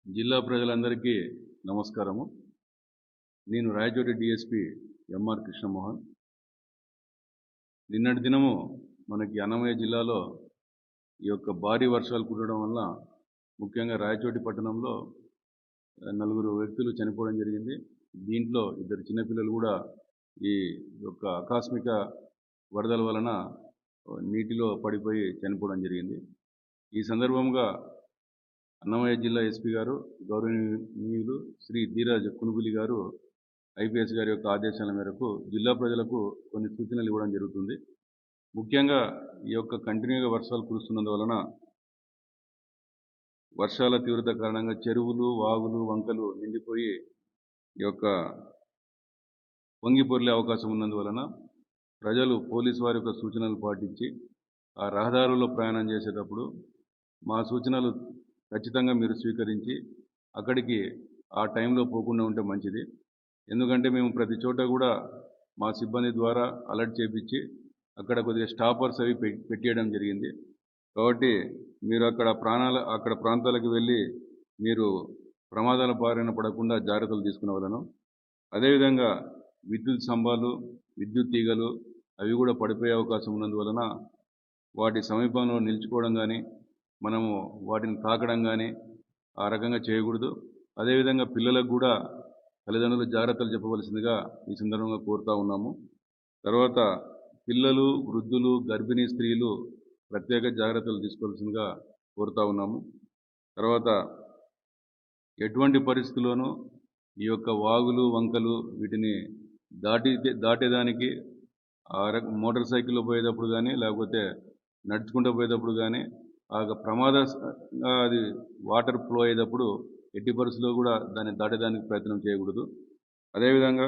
జిల్లా ప్రజలందరికీ నమస్కారము. నేను రాయచోటి డిఎస్పి ఎంఆర్ కృష్ణమోహన్. నిన్నటి దినము మనకి అన్నమయ్య జిల్లాలో ఈ యొక్క భారీ వర్షాలు కురవడం వల్ల ముఖ్యంగా రాయచోటి పట్టణంలో 4 వ్యక్తులు చనిపోవడం జరిగింది. దీంట్లో 2 చిన్నపిల్లలు కూడా ఈ యొక్క ఆకస్మిక వరదల వలన నీటిలో పడిపోయి చనిపోవడం జరిగింది. ఈ సందర్భంగా అన్నమయ్య జిల్లా ఎస్పీ గారు గౌరవనీయులు శ్రీ ధీరజ్ కునుబులి గారు ఐపీఎస్ గారి యొక్క ఆదేశాల మేరకు జిల్లా ప్రజలకు కొన్ని సూచనలు ఇవ్వడం జరుగుతుంది. ముఖ్యంగా ఈ యొక్క కంటిన్యూగా వర్షాలు కురుస్తున్నందువలన వర్షాల తీవ్రత కారణంగా చెరువులు, వాగులు, వంకలు నిండిపోయి ఈ యొక్క పొంగిపొర్లే అవకాశం ఉన్నందువలన ప్రజలు పోలీసు వారి యొక్క సూచనలు పాటించి ఆ రహదారుల్లో ప్రయాణం చేసేటప్పుడు మా సూచనలు ఖచ్చితంగా మీరు స్వీకరించి అక్కడికి ఆ టైంలో పోకుండా ఉంటే మంచిది. ఎందుకంటే మేము ప్రతి చోట కూడా మా సిబ్బంది ద్వారా అలర్ట్ చేపించి అక్కడ కొద్దిగా స్టాపర్స్ అవి పెట్టేయడం జరిగింది. కాబట్టి మీరు అక్కడ ప్రాంతాలకు వెళ్ళి మీరు ప్రమాదాల బారిన పడకుండా జాగ్రత్తలు తీసుకునేవాళ్ళను. అదేవిధంగా విద్యుత్ స్తంభాలు, విద్యుత్ తీగలు అవి కూడా పడిపోయే అవకాశం ఉన్నందువలన వాటి సమీపంలో నిల్చుకోవడం కానీ మనము వాటిని తాకడం కానీ ఆ రకంగా చేయకూడదు. అదేవిధంగా పిల్లలకు కూడా తల్లిదండ్రులు జాగ్రత్తలు చెప్పవలసిందిగా ఈ సందర్భంగా కోరుతా ఉన్నాము. తర్వాత పిల్లలు, వృద్ధులు, గర్భిణీ స్త్రీలు ప్రత్యేక జాగ్రత్తలు తీసుకోవాల్సిందిగా కోరుతా ఉన్నాము. తర్వాత ఎటువంటి పరిస్థితుల్లోనూ ఈ యొక్క వాగులు, వంకలు వీటిని దాటేదానికి మోటార్ సైకిల్లో పోయేటప్పుడు కానీ లేకపోతే నడుచుకుంటూ పోయేటప్పుడు కానీ అది వాటర్ ఫ్లో అయ్యేటప్పుడు ఎట్టి పరిస్థితుల్లో కూడా దాన్ని దాటేదానికి ప్రయత్నం చేయకూడదు. అదేవిధంగా